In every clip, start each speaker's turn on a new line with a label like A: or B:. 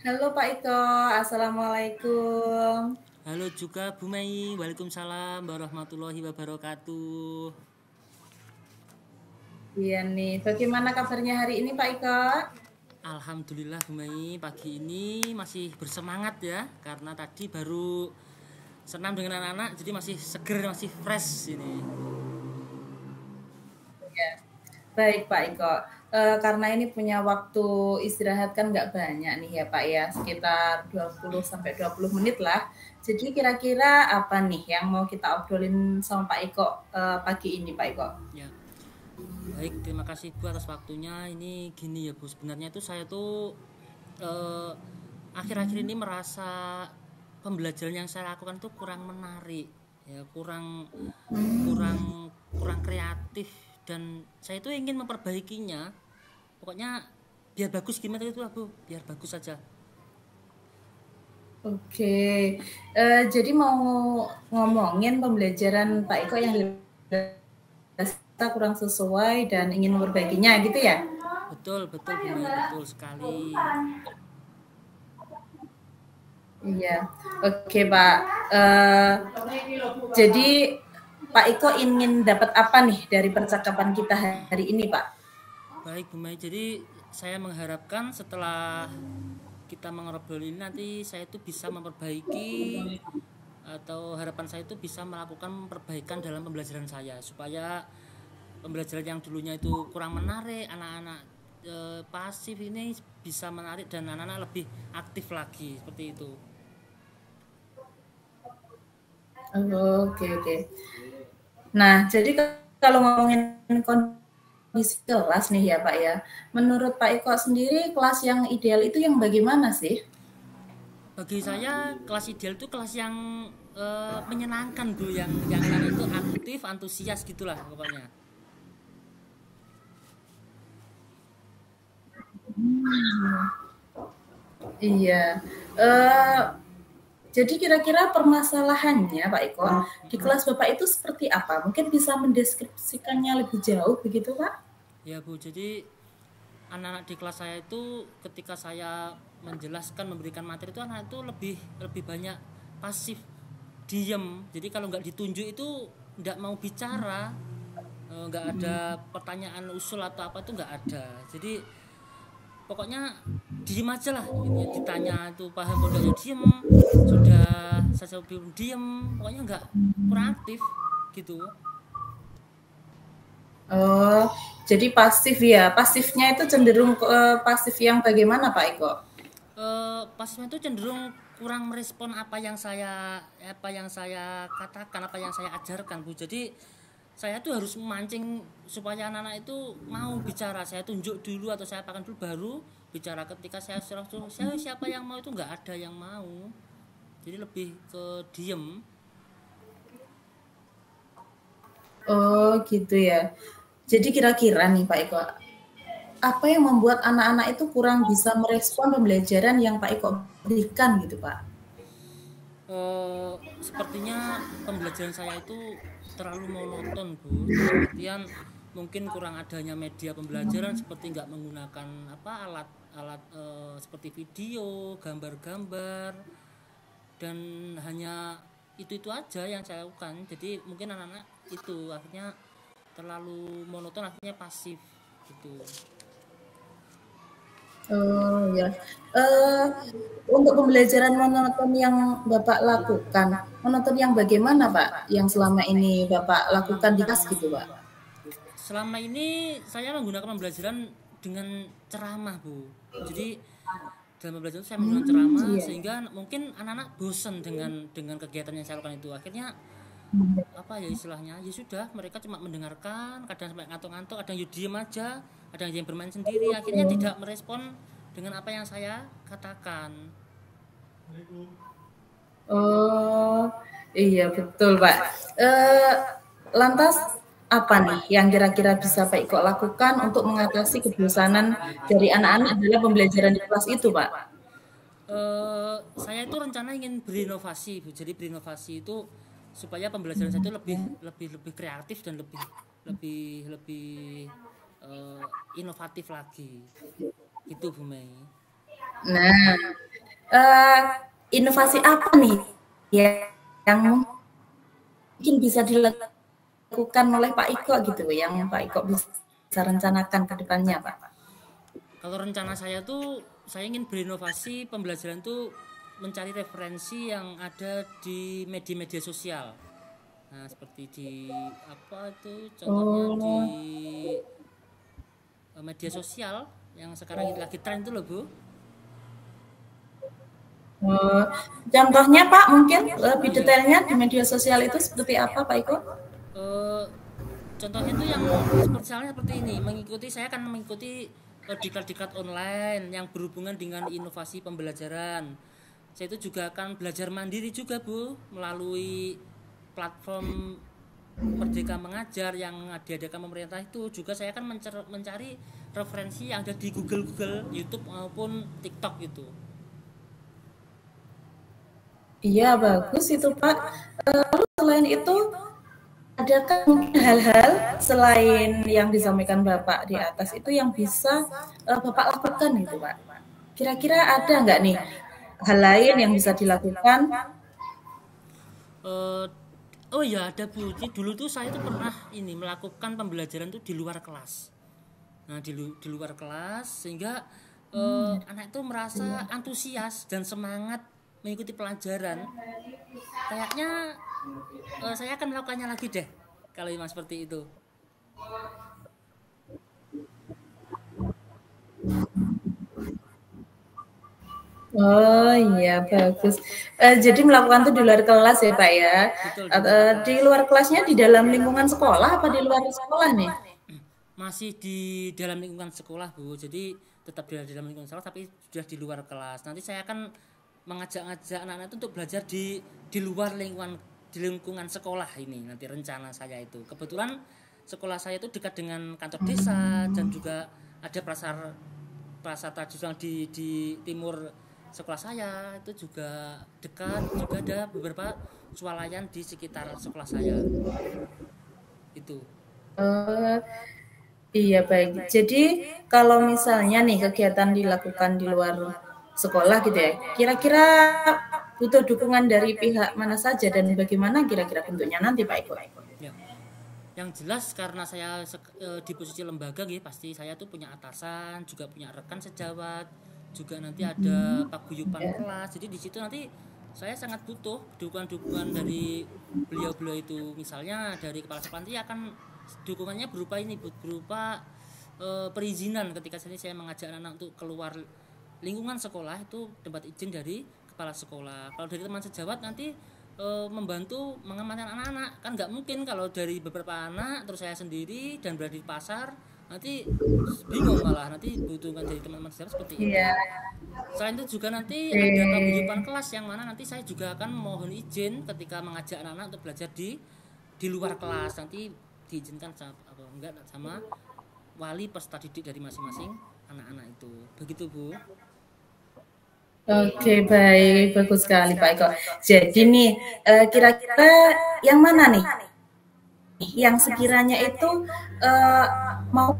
A: Halo Pak Iko, Assalamualaikum.
B: Halo juga Bu Mei, Waalaikumsalam warahmatullahi wabarakatuh.
A: Iya nih, bagaimana kabarnya hari ini Pak Iko?
B: Alhamdulillah Bu Mei, pagi ini masih bersemangat ya, karena tadi baru senam dengan anak-anak, jadi masih seger, masih fresh ini.
A: Ya. Baik Pak Iko, karena ini punya waktu istirahat kan nggak banyak nih ya Pak ya, sekitar 20 sampai 20 menit lah. Jadi kira-kira apa nih yang mau kita obrolin sama Pak Iko pagi ini Pak Iko?
B: Ya, baik, terima kasih Bu atas waktunya. Ini gini ya Bu, sebenarnya itu saya tuh eh, akhir-akhir ini merasa pembelajaran yang saya lakukan tuh kurang menarik, ya kurang kurang kurang kreatif dan saya itu ingin memperbaikinya. Pokoknya biar bagus gimana itu Bu, biar bagus saja.
A: Oke, jadi mau ngomongin pembelajaran Pak Iko yang dirasa kurang sesuai dan ingin memperbaikinya gitu ya?
B: Betul betul Bu Mei, betul sekali.
A: Iya, oke Pak. Eh, jadi Pak Iko ingin dapat apa nih dari percakapan kita hari ini Pak?
B: Baik Bu Mei, jadi saya mengharapkan setelah kita mengobrol ini nanti saya itu bisa memperbaiki, atau harapan saya itu bisa melakukan perbaikan dalam pembelajaran saya supaya pembelajaran yang dulunya itu kurang menarik, anak-anak pasif ini bisa menarik dan anak-anak lebih aktif lagi seperti itu.
A: Oke, oke. Nah, jadi kalau ngomongin kondisi kelas nih ya Pak ya, menurut Pak Iko sendiri kelas yang ideal itu yang bagaimana sih?
B: Bagi saya kelas ideal itu kelas yang menyenangkan Bu, yang anak itu aktif, antusias gitulah pokoknya.
A: Iya. Eh, jadi kira-kira permasalahannya Pak Iko di kelas Bapak itu seperti apa? Mungkin bisa mendeskripsikannya lebih jauh begitu Pak?
B: Ya Bu, jadi anak-anak di kelas saya itu ketika saya menjelaskan, memberikan materi itu anak itu lebih lebih banyak pasif, diem. Jadi kalau nggak ditunjuk itu nggak mau bicara, nggak ada pertanyaan usul atau apa itu nggak ada. Jadi pokoknya diem aja lah gitu ya. Ditanya itu paham atau enggak ya diem, sudah saya belum diem, pokoknya nggak kurang aktif gitu.
A: Oh, jadi pasif ya. Pasifnya itu cenderung ke pasif yang bagaimana Pak Iko?
B: Pasien itu cenderung kurang merespon apa yang saya katakan, apa yang saya ajarkan Bu. Jadi saya tuh harus memancing supaya anak-anak itu mau bicara. Saya tunjuk dulu atau saya apakan dulu baru bicara. Ketika saya suruh saya siapa yang mau, itu nggak ada yang mau. Jadi lebih ke diem.
A: Oh, gitu ya. Jadi kira-kira nih Pak Iko, apa yang membuat anak-anak itu kurang bisa merespon pembelajaran yang Pak Iko berikan gitu Pak?
B: Sepertinya pembelajaran saya itu terlalu monoton Bu, dalam artian mungkin kurang adanya media pembelajaran seperti nggak menggunakan apa alat-alat seperti video, gambar-gambar, dan hanya itu aja yang saya lakukan. Jadi mungkin anak-anak itu akhirnya terlalu monoton, akhirnya pasif gitu.
A: Oh ya. Eh, untuk pembelajaran monoton yang Bapak lakukan, monoton yang bagaimana Pak? Yang selama ini Bapak lakukan di kelas gitu Pak?
B: Selama ini saya menggunakan pembelajaran dengan ceramah Bu. Jadi dalam pembelajaran saya menggunakan ceramah
A: Iya.
B: sehingga mungkin anak-anak bosan dengan kegiatan yang saya lakukan itu. Akhirnya apa ya istilahnya, ya sudah, mereka cuma mendengarkan, kadang sampai ngantuk-ngantuk, kadang ya diem aja, kadang yang bermain sendiri, akhirnya tidak merespon dengan apa yang saya katakan.
A: Oh, iya betul Pak. Eh, lantas apa nih yang kira-kira bisa Pak Iko lakukan untuk mengatasi kebosanan dari anak-anak dalam pembelajaran di kelas itu Pak?
B: Saya itu rencana ingin berinovasi Bu. Jadi berinovasi itu supaya pembelajaran saya itu lebih lebih lebih kreatif dan lebih lebih lebih inovatif lagi gitu Bu Mei.
A: Nah, eee, inovasi apa nih yang mungkin bisa dilakukan oleh Pak Iko gitu, yang Pak Iko bisa rencanakan ke depannya, Pak?
B: Kalau rencana saya tuh saya ingin berinovasi pembelajaran tuh mencari referensi yang ada di media-media sosial. Nah, seperti di apa itu contohnya di
A: Oh,
B: media sosial yang sekarang ini lagi tren itu loh, Bu.
A: eee, contohnya Pak mungkin lebih detailnya di media sosial itu seperti apa Pak Iko?
B: Eh, Contohnya tuh yang seperti misalnya seperti ini, mengikuti saya akan mengikuti diklat-diklat online yang berhubungan dengan inovasi pembelajaran. Saya itu juga akan belajar mandiri juga, Bu, melalui platform Merdeka Mengajar yang diadakan pemerintah. Itu juga saya akan mencari referensi yang ada di Google, YouTube maupun TikTok itu.
A: Iya bagus itu Pak. Lalu selain itu adakah mungkin hal-hal selain yang disampaikan Bapak di atas itu yang bisa Bapak lakukan gitu Pak? Kira-kira ada nggak nih hal lain yang bisa dilakukan?
B: Eh, oh ya, ada Bu. Jadi dulu tuh saya tuh pernah ini melakukan pembelajaran tuh di luar kelas. Nah, di luar kelas sehingga anak itu merasa antusias dan semangat mengikuti pelajaran. Kayaknya saya akan melakukannya lagi deh kalau memang seperti itu.
A: Oh iya bagus. Jadi melakukan itu di luar kelas ya Pak ya?
B: Betul, di luar
A: Di
B: kelas.
A: luar kelasnya di dalam lingkungan sekolah apa di luar sekolah nih?
B: Masih di dalam lingkungan sekolah, Bu. Jadi tetap di dalam lingkungan sekolah tapi sudah di luar kelas. Nanti saya akan mengajak-ngajak anak-anak itu untuk belajar di luar lingkungan sekolah ini. Nanti rencana saya itu. Kebetulan sekolah saya itu dekat dengan kantor desa dan juga ada pasar tradisional di timur sekolah saya itu juga dekat, juga ada beberapa swalayan di sekitar sekolah saya itu.
A: Oh, iya baik. Jadi kalau misalnya nih kegiatan dilakukan di luar sekolah gitu ya, kira-kira butuh dukungan dari pihak mana saja dan bagaimana kira-kira bentuknya nanti Pak Eko?
B: Ya, yang jelas karena saya di posisi lembaga gitu, pasti saya tuh punya atasan, juga punya rekan sejawat, juga nanti ada paguyuban
A: Ya.
B: kelas. Jadi di situ nanti saya sangat butuh dukungan-dukungan dari beliau-beliau itu. Misalnya dari kepala sekolah nanti akan dukungannya berupa ini, berupa perizinan ketika saya mengajak anak-anak untuk keluar lingkungan sekolah itu tempat izin dari kepala sekolah. Kalau dari teman sejawat nanti membantu mengamankan anak-anak, kan nggak mungkin kalau dari beberapa anak terus saya sendiri dan berada di pasar, nanti bingung, malah nanti butuhkan dari teman-teman sejawat seperti itu.
A: Iya.
B: Selain itu juga nanti ada
A: Oke.
B: paguyuban kelas yang mana nanti saya juga akan mohon izin ketika mengajak anak-anak untuk belajar di luar kelas, nanti diizinkan sama, apa enggak, sama wali peserta didik dari masing-masing anak-anak itu. Begitu, Bu.
A: Oke, baik. Bagus sekali Pak Eko. Jadi nih, kira-kira yang mana nih yang sekiranya itu uh, mau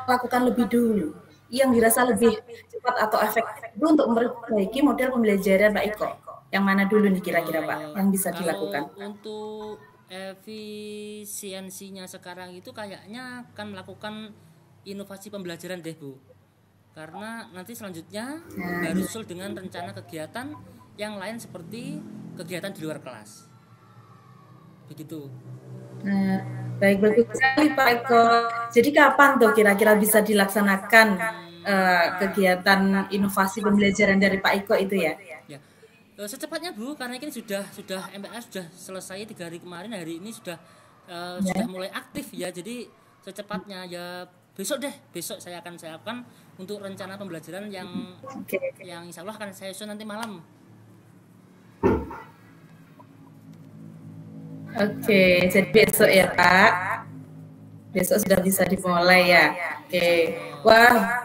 A: melakukan lebih dulu, yang dirasa lebih cepat atau efektif itu untuk memperbaiki model pembelajaran Pak Iko. Yang mana dulu nih kira-kira Pak, yang bisa dilakukan?
B: Kalau untuk efisiensinya sekarang itu kayaknya akan melakukan inovasi pembelajaran deh, Bu. Karena nanti selanjutnya
A: Nah,
B: baru susul dengan rencana kegiatan yang lain seperti kegiatan di luar kelas. Begitu.
A: nah, baik bagus sekali Pak Iko. Jadi kapan tuh kira-kira bisa dilaksanakan kegiatan inovasi pembelajaran dari Pak Iko itu ya?
B: Ya. Secepatnya, Bu, karena ini sudah MPLS sudah selesai 3 hari kemarin, hari ini sudah
A: Ya.
B: mulai aktif ya. Jadi secepatnya ya besok deh, besok saya akan siapkan untuk rencana pembelajaran
A: Oke.
B: yang insya Allah akan saya susun nanti malam.
A: Oke, jadi besok ya Pak. Besok sudah bisa dimulai ya. Oke. Wah,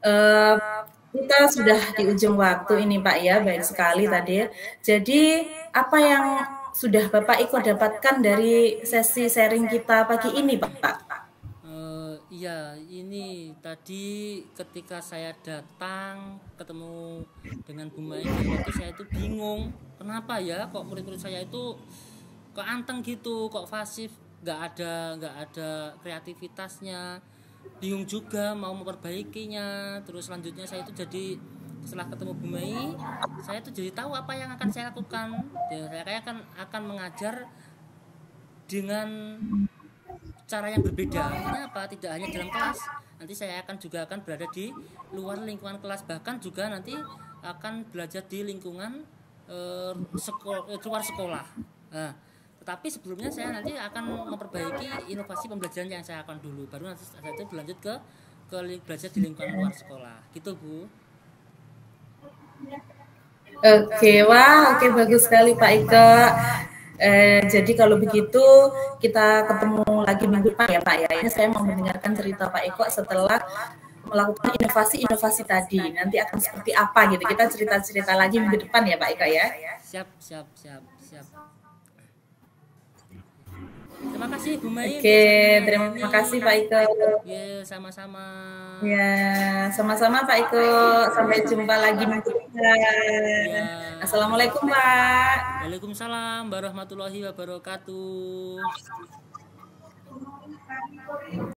A: eh, kita sudah di ujung waktu ini Pak ya, baik sekali tadi. Jadi apa yang sudah Bapak Iko dapatkan dari sesi sharing kita pagi ini Pak?
B: Iya Iya, ini tadi ketika saya datang ketemu dengan Bu Mai waktu saya itu bingung. Kenapa ya kok murid-murid saya itu kok anteng gitu, kok pasif, nggak ada kreativitasnya. Bingung juga mau memperbaikinya. Terus selanjutnya saya itu jadi setelah ketemu Bu Mai, saya itu jadi tahu apa yang akan saya lakukan. Ya, saya akan mengajar dengan cara yang berbeda. Artinya apa? Tidak hanya dalam kelas, nanti saya akan berada di luar lingkungan kelas, bahkan juga nanti akan belajar di lingkungan luar sekolah. Nah, tetapi sebelumnya saya nanti akan memperbaiki inovasi pembelajaran yang saya akan dulu, baru nanti saya itu berlanjut ke belajar di lingkungan luar sekolah gitu Bu.
A: Oke, wah, oke bagus sekali Pak Ika. Jadi kalau begitu kita ketemu lagi minggu depan ya Pak ya. Ini saya mau mendengarkan cerita Pak Eko setelah melakukan inovasi-inovasi tadi. Nanti akan seperti apa gitu. Kita cerita-cerita lagi minggu depan ya Pak Eko ya.
B: Siap. Terima kasih Bu Mai.
A: Oke, terima kasih Pak Iko.
B: Ya, sama-sama.
A: Ya, sama-sama Pak Iko. Sampai jumpa lagi minggu depan.
B: Ya.
A: Assalamualaikum Pak.
B: Waalaikumsalam warahmatullahi wabarakatuh.